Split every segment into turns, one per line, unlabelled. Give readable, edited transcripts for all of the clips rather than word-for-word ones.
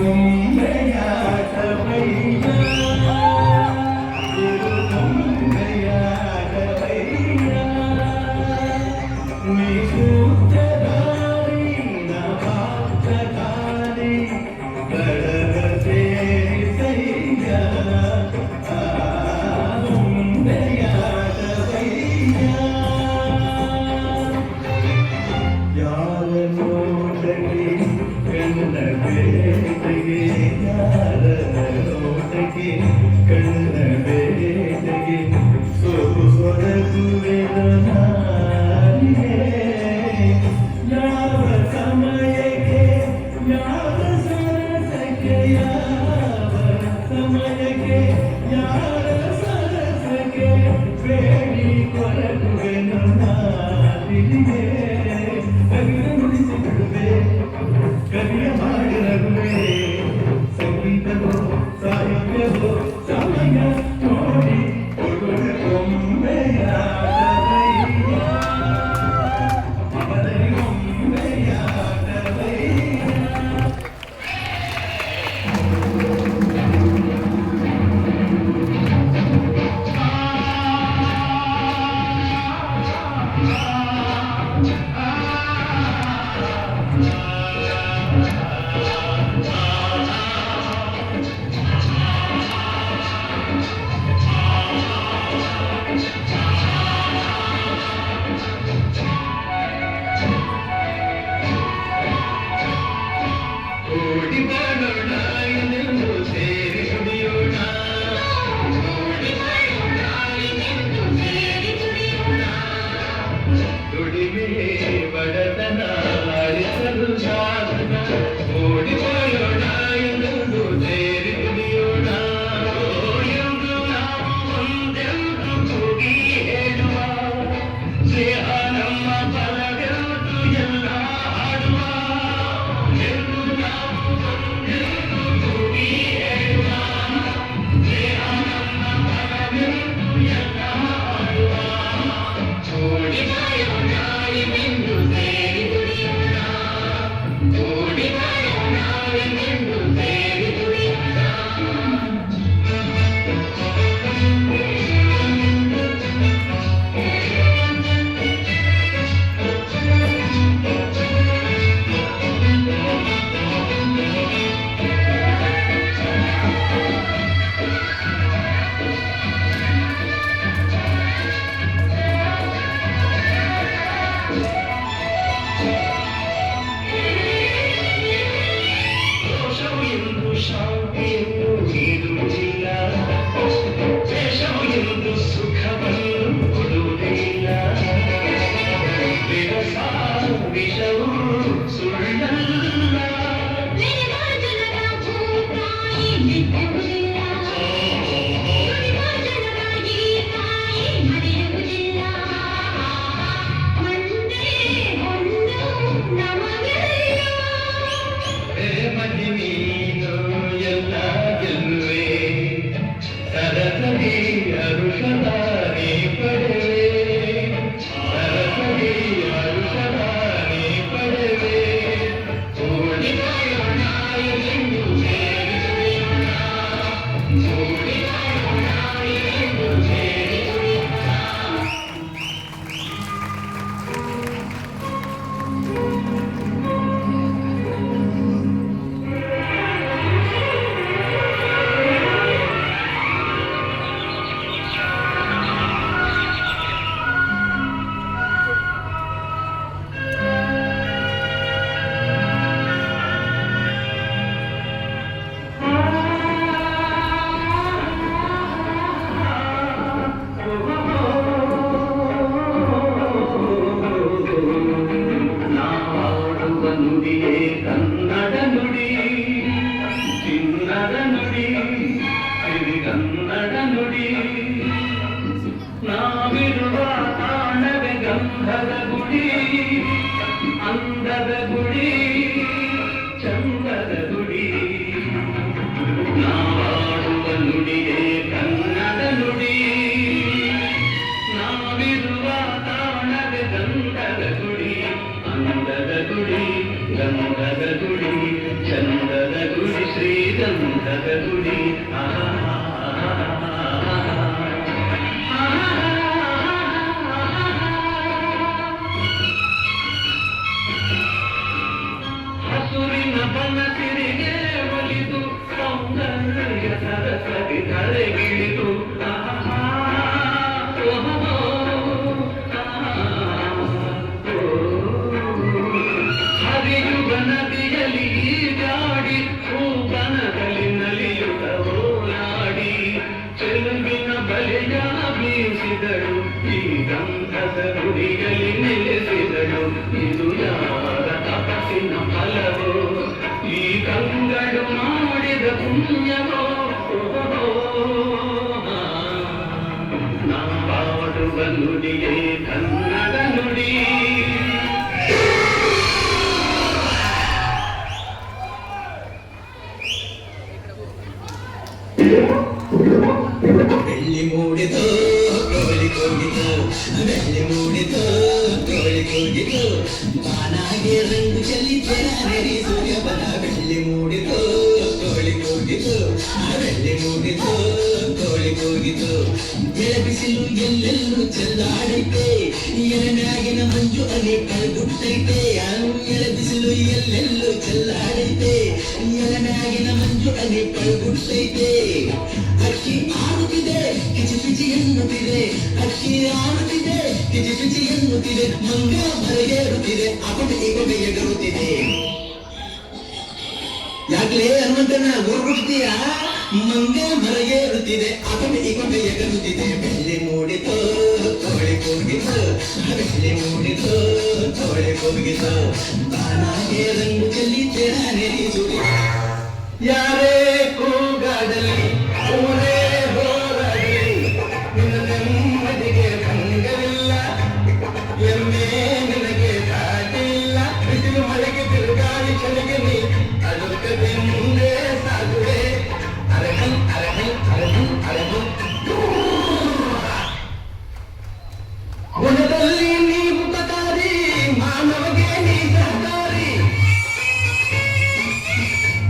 Thank you. ವಿಷವು ಸುಳ್ಳಲ್ಲ ಅಂದದ ಗುಡಿ ಚಂದದ ಗುಡಿ ನಾವಾಡುವ ನುಡಿಯೇ ಕನ್ನಡ ನುಡಿ ನಾವಿರುವ ತಾಣದ ಗಂಧದ ಗುಡಿ ಅಂದದ ಗುಡಿ ಗಂಧದ ಗುಡಿ ಚಂದದ ಗುಡಿ ಶ್ರೀಗಂಧದ ಗುಡಿ ಬನಸಿರಿಗೆ ಒಲಿದು ಸೌಂದರ್ಯ ಸರಸರಿ ಧರೆಗಿಳಿದು ಹರಿಯುವ ನದಿಯಲ್ಲಿ ಈಜಾಡಿ ಹೂಬನದಲ್ಲಿ ನಲಿಯುತ್ತ ಓಲಾಡಿ ಚೆಲುವಿನ ಬಲೆಯ ಬೀಸಿದಳು ಈ ಗಂಧದ ಗುಡಿಯಲ್ಲಿ ನೆಲೆಸಿದಳು ಇದು ಯಾರ ತಪಸ್ಸಿನ ಫಲವೋ ಈ ಕಂಗಳು ಮಾಡಿದ ಪುಣ್ಯವೋ ನಾವಾಡುವ ನುಡಿಯೇ ಕನ್ನಡ ನುಡಿ
ಬೆಳ್ಳಿ ಮೂಡಿತು ಕೋಳಿ ಕೂಗಿತು ಬೆಳ್ಳಿ ಮೂಡಿತು ಕೋಳಿ ಕೂಗಿತು ಬಾನಾಗೆ ರಂಗು ಚಲಿತರಾನೆ ಸೂರ್ಯಬನ ಬೆಳ್ಳಿ ಮೂಡಿತು ಕೋಳಿ ಕೂಗಿತು ಬೆಳ್ಳಿ ಮೂಡಿತು ಕೋಳಿ ಕೂಗಿತು ಬೆಳಬಿಸಿಲು ಎಲ್ಲೆಲ್ಲೂ ಚೆಲ್ಲಾಡೈತೆ ಎಳನಾಗಿನ ಮಂಜು ಅನೆ ಕಳೆದುಟ್ಟೈತೆ ಎಳಬಿಸಿಲು ಎಲ್ಲೆಲ್ಲೂ ಚೆಲ್ಲಾಡೈತೆ ಎಳನಾಗಿನ ಮಂಜು ಅನೆ ಕಳೆದುಟ್ಟೈತೆ ಅಕ್ಕಿ ಆಡುತ್ತಿದೆ ಕಿಚಿ ಪಿಚಿ ಎನ್ನುತ್ತಿದೆ ಅಕ್ಕಿ ಆಡುತ್ತಿದೆ ಕಿಚಿ ಪಿಚಿ ಎನ್ನುತ್ತಿದೆ ಮಂಗ ಬರೆಗೇರುತ್ತಿದೆ ಅಪಟೆ ಇಗೊಮ್ಮೆ ಎಗರುತ್ತಿದೆ ಯಾಕ್ಲೇ ಹನುಮಂತನ ಗುರುಗುಡ್ತೀಯ ಮಂಗ ಬರೆಗೇರುತ್ತಿದೆ ಅಪಟೆ ಇಗೊಮ್ಮೆ ಎಗರುತ್ತಿದೆ ಬೆಳ್ಳಿ ಮೂಡಿತು ಕೋಳಿ ಕೂಗಿತು ಬೆಳ್ಳಿ ಮೂಡಿತು ಕೋಳಿ ಕೂಗಿತು ಬಾನಾಗೆ ರಂಗು ಚೆಲ್ಲಿ ತೆರಾನೆರಿ ಸುರಿ ಯಾರೇ ಕೂಗಾಡಲಿ ಊರೇ ಹೋರಾಡಲಿ ನಿನ್ನ ನೆಮ್ಮದಿಗೆ ಭಂಗವಿಲ್ಲ ಎಮ್ಮೆ ನಿನಗೆ ಸಾಟಿಲ್ಲ ಬಿಸಿಲು ಮಳೆಗೆ ತಿರುಗಾಳಿ ಚಳಿಗೆ ನೀ ಅದುಕದೆ ಮುಂದೆ ಸಾಗುವೆ ಅರಹನ್ ಅರಹನ್ ಅರಹನ್ ಅರಹನ್ ಗುಣದಲ್ಲಿ ನೀವು ಉಪಕಾರಿ ಮಾನವಗೆ ನೀ ಸಹಕಾರಿ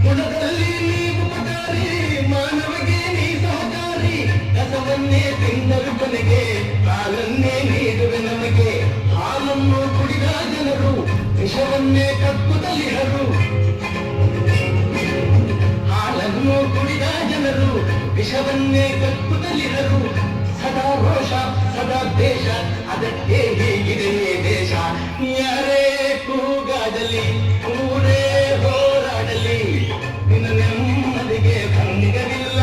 ಗುಣದಲ್ಲಿ ನೀವು ಉಪಕಾರಿ ಮಾನವಗೆ ನೀ ಸಹಕಾರಿ ಕಸವನ್ನೇ ತಿನ್ನಲು ಕೊನೆಗೆ ಹಾಲನ್ನೇ ನೀಡುವೆ ನಮಗೆ ಹಾಲನ್ನು ಕುಡಿದ ಜನರು ವಿಷವನ್ನೇ ಕಕ್ಕುತ್ತಲಿಹರು ಹಾಲನ್ನು ಕುಡಿದ ಜನರು ವಿಷವನ್ನೇ ಕಕ್ಕುತ್ತಲಿಹರು ಸದಾ ರೋಷ ಸದಾ ದೇಶ ಅದಕ್ಕೆ ಹೀಗಿದೆ ದೇಶ ಯಾರೇ ಕೂಗಾಡಲಿ ಊರೇ ಹೋರಾಡಲಿ ನಿನ್ನ ನೆಮ್ಮದಿಗೆ ಭಂಗವಿಲ್ಲ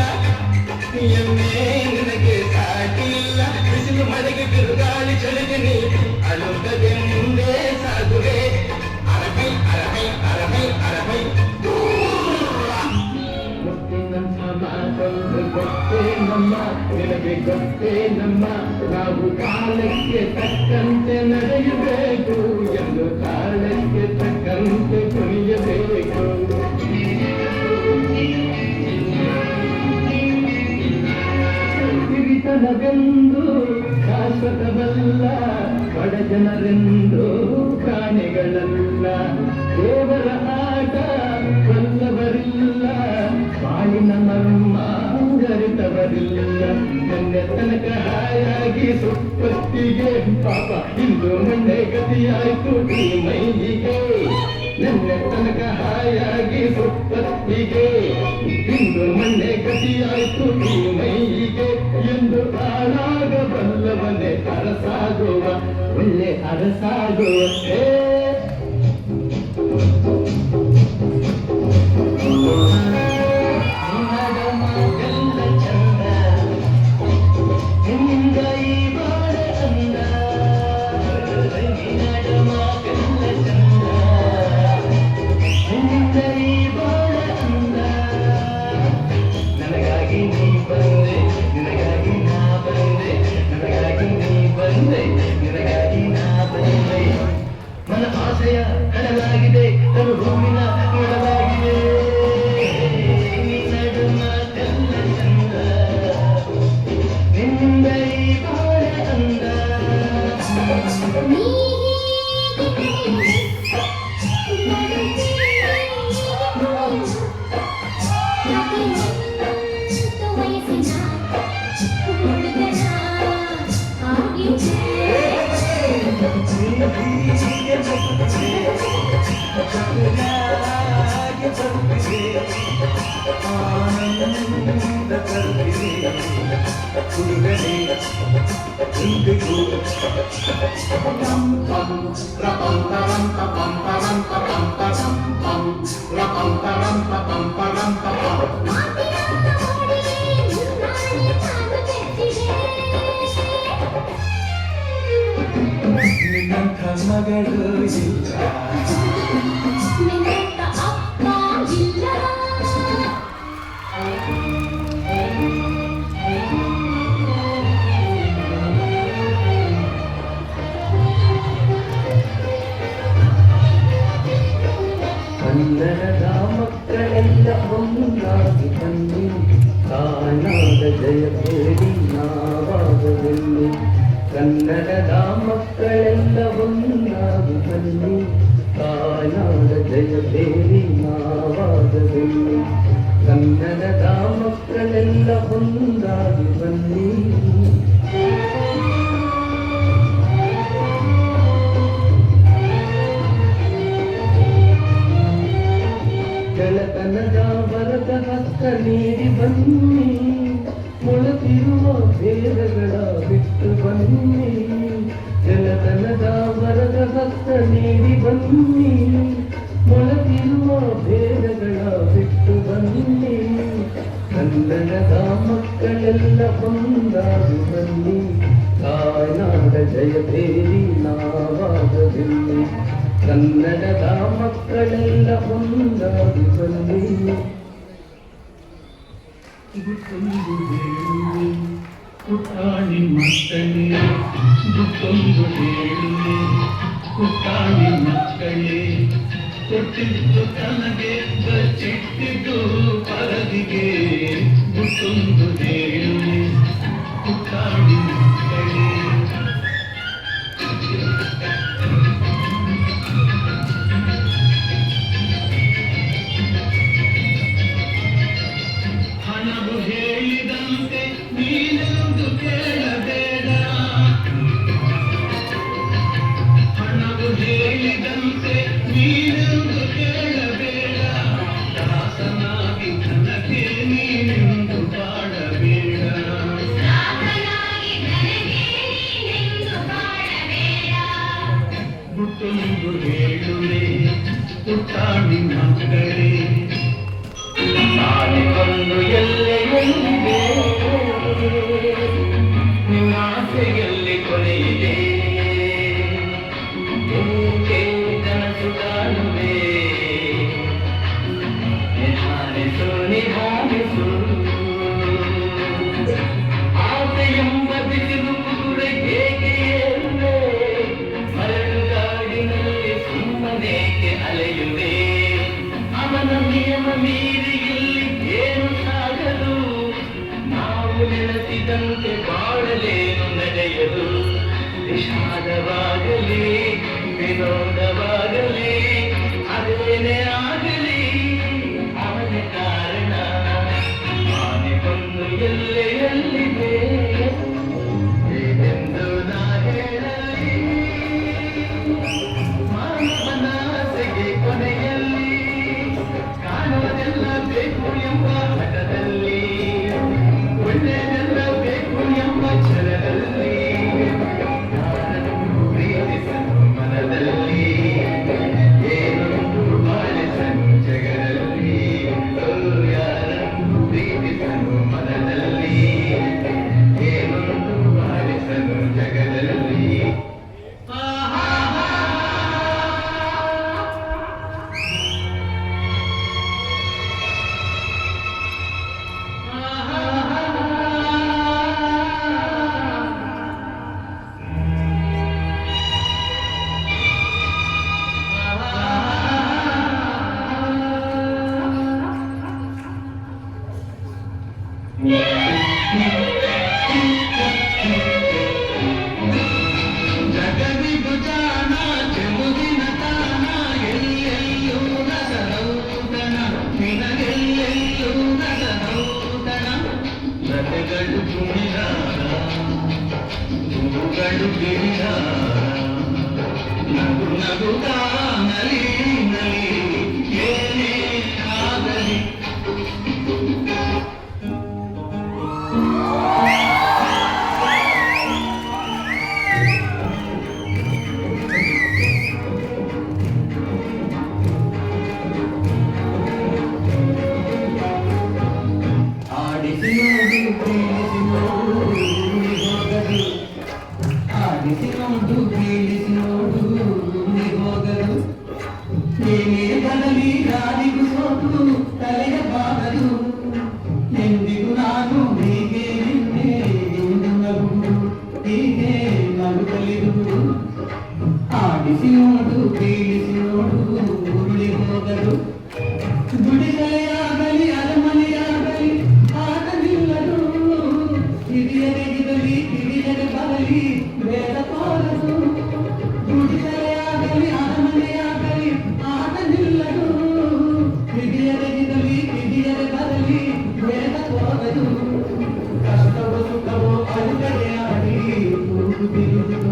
ಎಮ್ಮೆ ನಿನಗೆ ಸಾಟಿಲ್ಲ ಬಿಸಿಲು ಮಳೆಗೆ ಬಿರುಗಾಳಿ ಚಳಿಗೆ ನೀ ಅಳುತ್ತದೆ ಮುಂದೆ ಸಾಗುವೆ ನಾವು ಕಾಲಕ್ಕೆ ತಕ್ಕಂತೆ ನಡೆಯಬೇಕು ಎಂದು ಕಾಲಕ್ಕೆ ತಕ್ಕಂತೆ ಕುಣಿಯಬೇಕು. ಸಿರಿತನವೆಂದು ಶಾಶ್ವತವಲ್ಲ, ಬಡ ಜನರೆಂದು ಕಾಣಿಗಳಲ್ಲ. ದೇವರ ಆಟ ಬಲ್ಲವರಿಲ್ಲ, ಬಾಳಿನ ಮರ್ಮ ಅರಿತವರಿಲ್ಲ. ನಿನ್ನೆ ತನಕ ಹಾಯಾಗಿ ಸುಪ್ಪತ್ತಿಗೆ ಪಾಪ ಇಂದು ಮೊನ್ನೆ ಗತಿಯಾಯ್ತು ಈ ಮೈಲಿಗೆ. ನಿನ್ನೆ ತನಕ ಹಾಯಾಗಿ ಸುಪ್ಪತ್ತಿಗೆ ಇಂದು ಮೊನ್ನೆ ಗತಿಯಾಯ್ತು ಈ ಮೈಲಿಗೆ. ಎಂದು ಹಾಳಾಗಬಲ್ಲವನೇ ಅರಸಾಗುವ, ಒಳ್ಳೆ ಅರಸಾಗುವ. ನನ್ನ ಆಸೆಯ ಕಡಲಾಗಿದೆ, ತನು ಹೂವಿನ ನೋಡಲಾಗಿದೆ. ನಡುಮ ಕಲ್ಲ ಚಂದ, ನಿನ್ನಿಂದ ಈ ಬಾಳ ಅಂದ. ನಿನ್ನಂಥ ಮಗಳು ಇಲ್ಲ,
ನಿನ್ನಂಥ ಅಪ್ಪ ಇಲ್ಲ.
ಕನ್ನಡದ ಮಕ್ಕಳೆಲ್ಲ ಒಂದಾಗಿ ಬನ್ನಿ, ಕಾಣಾದ ಜಯ ಬೇಡಿ ನಾವಾಗಬನ್ನಿ. ಕನ್ನಡದ ಮಕ್ಕಳೆಲ್ಲ ಒಂದಾಗಿ ಬನ್ನಿ, ಕಾಣಾದ ಜಯ ಬೇಡಿ ನಾವಾಗಬನ್ನಿ. ಕನ್ನಡದ ಮಕ್ಕಳೆಲ್ಲ ಒಂದಾಗಿ ಬನ್ನಿ. ಗೆಳತನದ ವರದ ಹಸ್ತ ನೀಡಿ ಬನ್ನಿ, ಮೊಳತಿರುವ ಭೇದಗಳ ಬಿಟ್ಟು ಬನ್ನಿ. ಗೆಳತನದ ವರದ ಹಸ್ತ ನೀಡಿ ಬನ್ನಿ, ಮೊಳತಿರುವ ಭೇದಗಳ ಬಿಟ್ಟು ಬನ್ನಿ. ಕನ್ನಡದ ಮಕ್ಕಳೆಲ್ಲ ಒಂದಾಗಿ ಬನ್ನಿ, ತಾಯ್ನಾಡ ಜಯ ಬೇಡಿ ನಾವಾಗಬನ್ನಿ. ಕನ್ನಡದ ಮಕ್ಕಳೆಲ್ಲ ಒಂದಾಗಿ ಬನ್ನಿ.
ಗುಟ್ಟೊಂದು ಹೇಳು ಪುಟಾಣಿ ಮಕ್ಕಳೇ, ಗುಟ್ಟೊಂದು ಹೇಳು ಪುಟಾಣಿ ಮಕ್ಕಳೇ. ಕೊಟ್ಟಿದ್ದು ತನಗೆ ಬಚ್ಚಿಟ್ಟಿದ್ದು ಪರದಿಗೆ. ಗುಟ್ಟೊಂದು ಹೇಳು ಪುಟಾಣಿ ಮಕ್ಕಳೇ. ಹಣವು ಹೇಳಿದಂತೆ ನೀನೆಂದು ಕೇಳಬೇಡ, ಹಣವು ಹೇಳಿದಂತೆ ನೀನೆಂದು ಕೇಳಬೇಡ. ದಾಸನಾಗಿ ನನಗೆ ನೀನೆಂದು ಬಾಳಬೇಡ, ಗುಟ್ಟೊಂದು ಹೇಳುವೆ ಪುಟಾಣಿ ಮಕ್ಕಳೇ.
ಸಾಲಿಕೊಂಡು ಎಲ್ಲೆಯಲ್ಲಿದೆ, ನಿನ್ನ ಆಸೆಯಲ್ಲಿ ಕೊನೆಯಿದೆ. ಏಕೆ ಕನಸು ಕಾಣುವೆ, ನಿಧಾನಿಸು ನಿಧಾನಿಸು. ಆಸೆ ಎಂಬ ಬಿಸಿಲು ಕುದುರೆ
ಅವನೇಕೆ ಅಲೆಯುವೆ ಅವನ ನಿಯಮ ಮೀರಿ ಇಲ್ಲಿ ಏನು ಸಾಗದು ನಾವು ನೆನೆಸಿದಂತೆ ಬಾಳಲೇನು ನಡೆಯದು ವಿಷಾದವಾಗಲಿ ವಿನೋದವಾಗಲಿ ಅದೇನೇ ಆಗಲಿ ಅವನೇ ಕಾರಣ ಆನೆ ಬಂದು ಎಲ್ಲೆಯಲ್ಲಿದೆ ಏನೆಂದು ನಾ ಹೇಳಲಿ ಮಾನವನ ಆಸೆಗೆ ಕೊನೆಯಲ್ಲಿ ಕಾಣುವುದೆಲ್ಲ ಬೇಕು ಎಂಬ ಹಠದಲ್ಲಿ ಒಳ್ಳೆಯದೆಲ್ಲ ಬೇಕು ಎಂಬ ಛಲದಲ್ಲಿ ಯಾರನ್ನು ಪ್ರೀತಿಸಲು ಮನದಲ್ಲಿ ಏನೊಂದು ಬಾಳಿಸಲು ಜಗದಲ್ಲಿ ಯಾರನ್ನು ಪ್ರೀತಿಸಲು ಮನದಲ್ಲಿ ಏನೊಂದು ಬಾಳಿಸಲು ಜಗದಲ್ಲಿ ಜಗದಿಗೂ ಜಾಣ ಚೆಲುವಿನ ತಾಣ ಎಲ್ಲೆಲ್ಲೂ ನಸರೌತಣ ನಿನಗೆಲ್ಲೆಲ್ಲೂ ನಸರೌತಣ ಲತೆಗಳು ಕುಣಿದಾರ ಹೂಗಳು ಬಿರಿದಾರ ನಗು ನಗುತ್ತಾ ನಲಿ ನಲಿ ಏನೇ ಆಗಲಿ ಆಡಿಸಿ ನೋಡು ಕೇಳಿಸಿ ನೋಡು ಹೋಗದು ಆಡಿಸಿ ನೋಡು ಕೇಳಿಸಿ ನೋಡು ಹೋಗದು ಏನೇ ಬರಲಿ ಯಾರಿಗೂ ಸೋತು ತಲೆಯ ಬಾಗದು ಎಂದಿಗೂ ನಾನು ಹೀಗೆ ನಿನ್ನೆ ಎಂದು ನಗುವುದು ಹೀಗೆ ನಗುತ್ತಲಿರುವುದು ಆಡಿಸಿ ನೋಡು ಕೇಳಿಸಿ ನೋಡು ಉರುಳಿ ಹೋಗದು ಗುಡಿಗಳೆಯಾಗಲಿ ಅರಮನೆಯಾಗಲಿ ಆಟ ನಿಲ್ಲದು ಹಿರಿಯರಿಗಿರಲಿ ಹಿರಿಯರ ಬರಲಿ ಬೇಡ ತೋರದು ಗುಡಿಗಳೆಯಾಗಲಿ ಅರಮನೆಯಾಗಲಿ ಆಟ ನಿಲ್ಲದು ಹಿರಿಯರಿಗಿರಲಿ ಹಿರಿಯರ ಬರಲಿ ಬೇಡ ತೋರದು ಕಷ್ಟವೋ ಸುಖವೋ ಅಡುಗಡೆ ಆಡಿ ತೂಗುತ್ತಿರುವುದು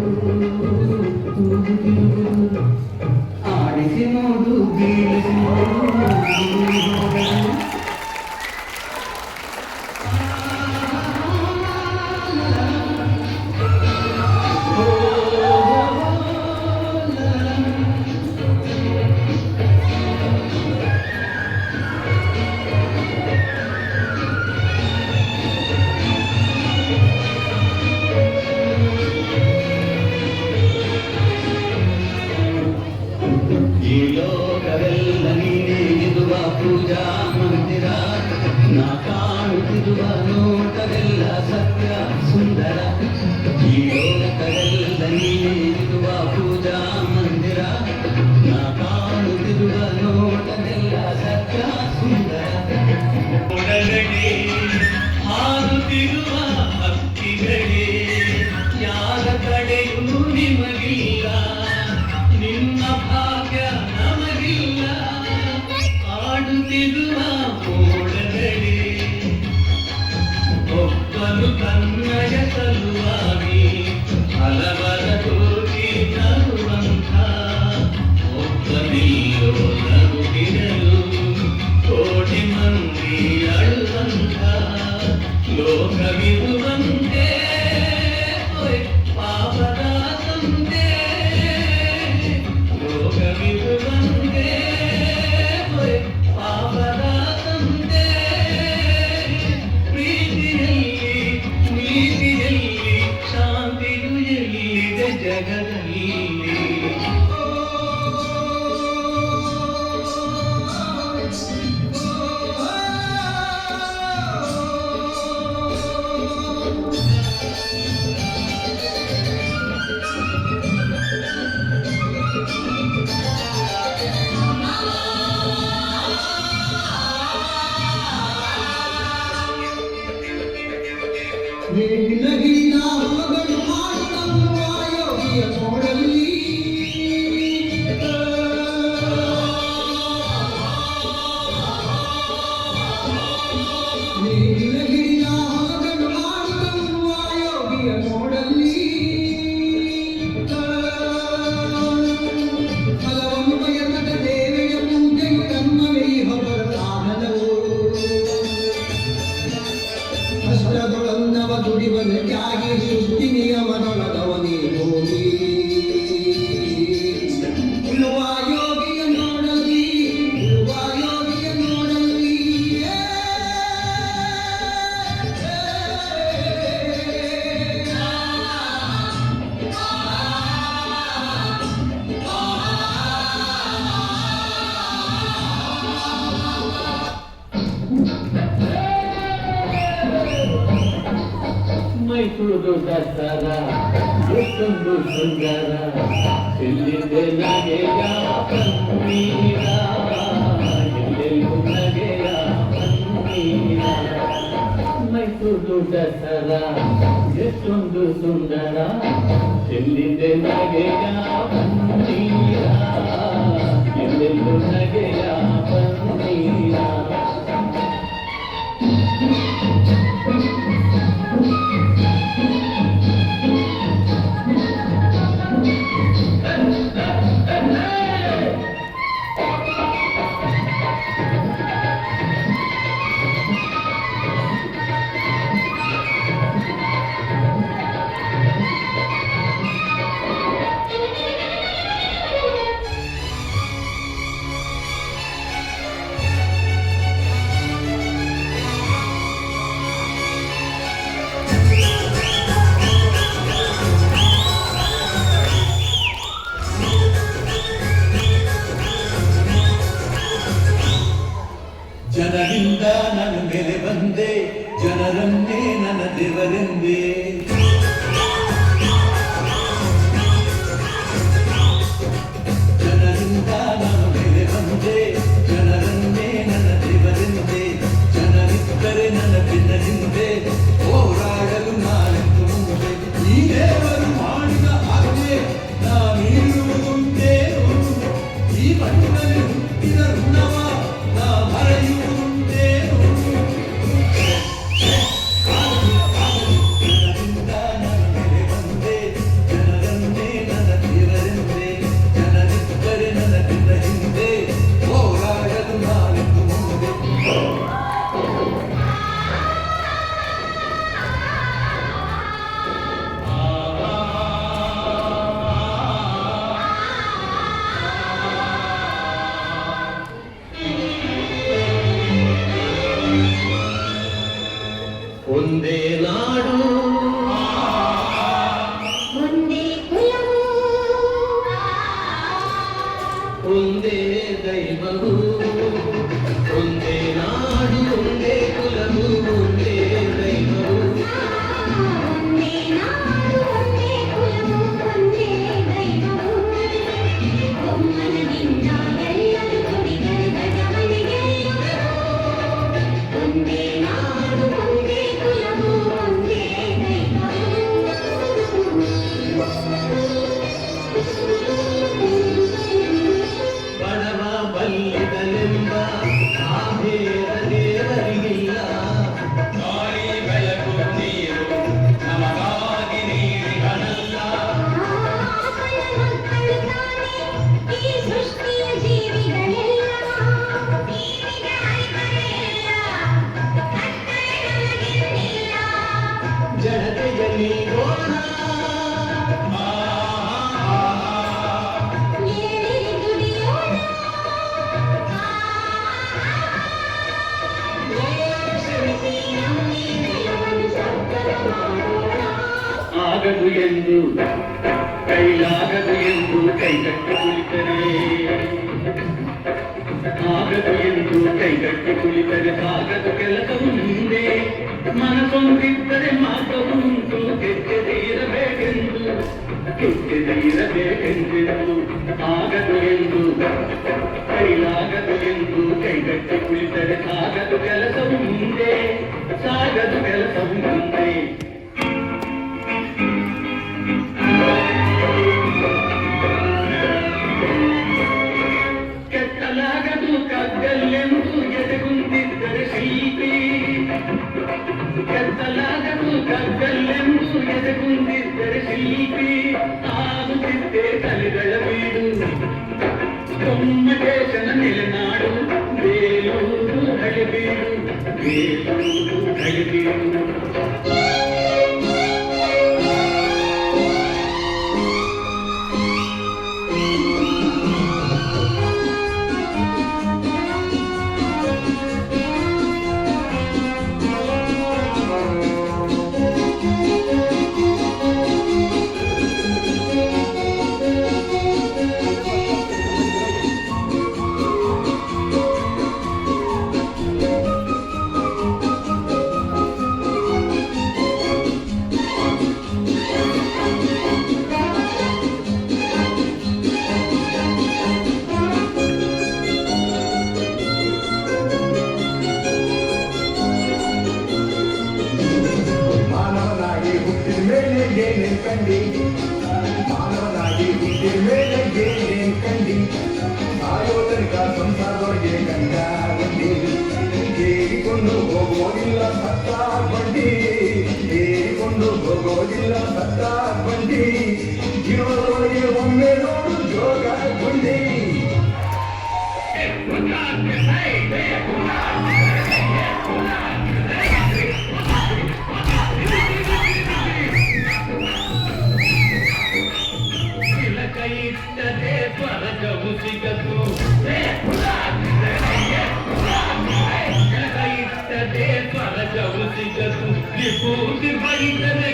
ಆಡಿಸಿ ನೋಡು ಬೀಳಿಸಿ ನೋಡು ಹೋಗದು ಈ ಲೋಕವೆಲ್ಲ ನೀನೇ ಇರುವ ಪೂಜಾ ಮಂದಿರ ನಾ ಕಾಣುತ್ತಿರುವ ನೋಟವೆಲ್ಲ ಸತ್ಯ ಸುಂದರ ಈ ಲೋಕವೆಲ್ಲ ನೀನೇ ಇರುವ ಪೂಜಾ ಮಂದಿರ ನಾ ಕಾಣುತ್ತಿರುವ ನೋಟವೆಲ್ಲ ಸತ್ಯ ಸುಂದರ ಒಳಗಡೆ ಹಾರುತ್ತಿರುವ ಹಕ್ಕಿಗಳೇ ಯಾರ ಕಡೆಯೂ ನಿಮಗಿಲ್ಲ ನಿನ್ನ ಭಾಗ್ಯ ನಮಗಿಲ್ಲ ಆಡುತ್ತಿರುವ ಮೋಡಗಳೇ ಒಬ್ಬನು ಕನ್ನಡ ಸಲುವಾಗಿ ಹಲವರ ತೋಟಿ ತರುವಂಥ ಒಬ್ಬನಿಲ್ಲೋ ನಗುತ್ತಿರಲು ಕೋಟಿ ಮಂದಿ ಅಳುವಂಥ ಲೋಕವಿರುವಂತೆ ಪಾಪದ ಸಂತೆ ಲೋಕವಿರುವಂತೆ ಪಾಪದ ಸಂತೆ ಪ್ರೀತಿಯಲ್ಲಿ ನೀತಿಯಲ್ಲಿ ಶಾಂತಿಯು ಎಲ್ಲಿದೆ ಜಗದಲ್ಲಿ
ಮೈಸೂರು ದಸರಾ ಎಷ್ಟೊಂದು ಸುಂದರ ಎಲ್ಲಿದೆ ನಗೆಯ ಪನ್ನೀರ ಎಲ್ಲೆಲ್ಲೂ ನಗೆಯ ಪನ್ನೀರ ಮೈಸೂರು ದಸರಾ ಎಷ್ಟೊಂದು ಸುಂದರ ಎಲ್ಲಿದೆ ನಗೆಯ ಪನ್ನೀರ ಎಲ್ಲೆಲ್ಲೂ ನಗೆಯ ಪನ್ನೀರ
ಜನರಿಂದ ನಾನು ಮೇಲೆ ಬಂದೆ, ಜನರನ್ನೇ ನನ್ನ ದೇವರೆಂದೆ. ಜನರಿಂದ ನಾನು ಮೇಲೆ ಬಂದೆ, ಜನರನ್ನೇ ನನ್ನ ದೇವರೆಂದೆ. ಜನರಿದ್ದರೆ ನನ್ನ ಬೆನ್ನ ಹಿಂದೆ ಹೋರಾಡಲು ನಾನೆಂದು ಮುಂದೆ. ಈ ದೇವರು ಮಾಡಿದ ಆಜ್ಞೆ ನಾನೀರುವುದುಂಟೇನು, ಈ ಮಣ್ಣಿನಲ್ಲಿ ಹುಟ್ಟಿದ ಋಣವ ನಾ ಮರೆಯುವುದುಂಟೇನು. ಜನರಿಂದ ನನ್ನ ಮೇಲೆ ಬಂದೆ, ಜನರನ್ನೇ ನನ್ನ ದೇವರೆಂದೆ. ಜನರಿದ್ದರೆ ನನ್ನ ಬೆನ್ನ ಹಿಂದೆ ಹೋರಾಡಲು ನಾನೆಂದು ಮುಂದೆ.
ಒಂದೇ ನಾಡು
ಒಂದೇ ಕುಲವು
ಒಂದೇ ದೈವವು ಒಂದೇ ನಾಡು ಒಂದೇ ಕುಲವು ಒಂದೇ ದೈವವು
ಒಂದೇ ನಾಡು ಒಂದೇ ಕುಲವು ಒಂದೇ ದೈವವು ಒಮ್ಮನದಿಂದ ಎಲ್ಲರೂ ಕುಡಿದರೆ ಗಜಮನೆಗೆ ಒಂದೇ ನಾಡು ಒಂದೇ ಕುಲವು ಒಂದೇ
ಬಡವ ಬಲ್ಲಿದನೆಂಬ ಆ ಭೇದ ದೇವರಿಗಿಲ್ಲ. ಗಾಳಿ ಬೆಳಕು ನೀರು ನಮಗಾಗಿ ನೀರಿಗಳಲ್ಲ.
ಮಕ್ಕಳು ತಾನೇ ಈ ಸೃಷ್ಟಿಯ ಜೀವಿಗಳೆಲ್ಲ ಜೀವಿಗೆ ಅರಿವರೆಲ್ಲ ಕತ್ತಲೆ ನಮಗಿಲ್ಲ
ಜಡತೆಯಲ್ಲಿ ಗೋಣ
ಏಳಿರಿ ದುಡಿಯೋಣ ಶ್ರಮಿಸಿ ನಮ್ಮಿ ನಿಲುವನ್ನು ಸಕ್ಕರ ಮಾಡೋಣ
ಆಗದು ಎಂದು ಕೈಲಾಗದು ಎಂದು ಕೈಗಟ್ಟಿ ಕುಳಿತರೆ ಆಗದು ಎಂದು ಕೈಗಟ್ಟಿ ಕುಳಿತರೆ ಸಾಗದು ಕೆಲಸವು ಮುಂದೆ. ಮನಸೊಂದಿದ್ದರೆ ಮಾರ್ಗವು ಉಂಟು, ಕೆಟ್ಟದೆ ಇರಬೇಕೆಂದು ಕೆಟ್ಟದೆ ಇರಬೇಕೆಂದೆಂದು. ಆಗದು ಎಂದು ಕೈಲಾಗದು ಎಂದು ಕೈಗಟ್ಟಿ ಕುಳಿತರೆ ಸಾಗದು ಕೆಲಸವು ಮುಂದೆ, ಸಾಗದು ಕೆಲಸವು ಮುಂದೆ. ಕೆತ್ತಲಾಗದು ಕಗ್ಗಲ್ಲೆಂದು ಎದೆಗುಂದಿದ್ದರೆ ಶಿಲ್ಪಿ, ಕೆತ್ತಲಾಗದು ಕಗ್ಗಲ್ಲೆಂದು ಎದೆಗುಂದಿದ್ದರೆ ಶಿಲ್ಪಿ. ಆಗುತ್ತಿದ್ದೆ ಕಲೆಗಳ ಬೀಡು ಗೊಮ್ಮಟೇಶನ ನೆಲೆನಾಡು ಬೇಲೂರು ಹಳೆಬೀಡು ಬೇಲೂರು ಹಳೆಬೀಡು.
ಏರಿಕೊಂಡು ಹೋಗೋದಿಲ್ಲ ಸತ್ತ ಬಂಡಿ, ಏರಿಕೊಂಡು ಹೋಗೋದಿಲ್ಲ ಸತ್ತ ಬಂಡಿ, ಇರೋದೊಳಗೆ ಒಮ್ಮೆ ನೋಡು ಜೋಗ ಗುಂಡಿ.
ಇಟ್ಟದೆ ಸ್ವರ್ಗವು ಸಿಗದು, ಇಟ್ಟದೆ ಸ್ವರ್ಗವು ಸಿಗದು, ವಿಭೂತಿ ಬೈದರೆ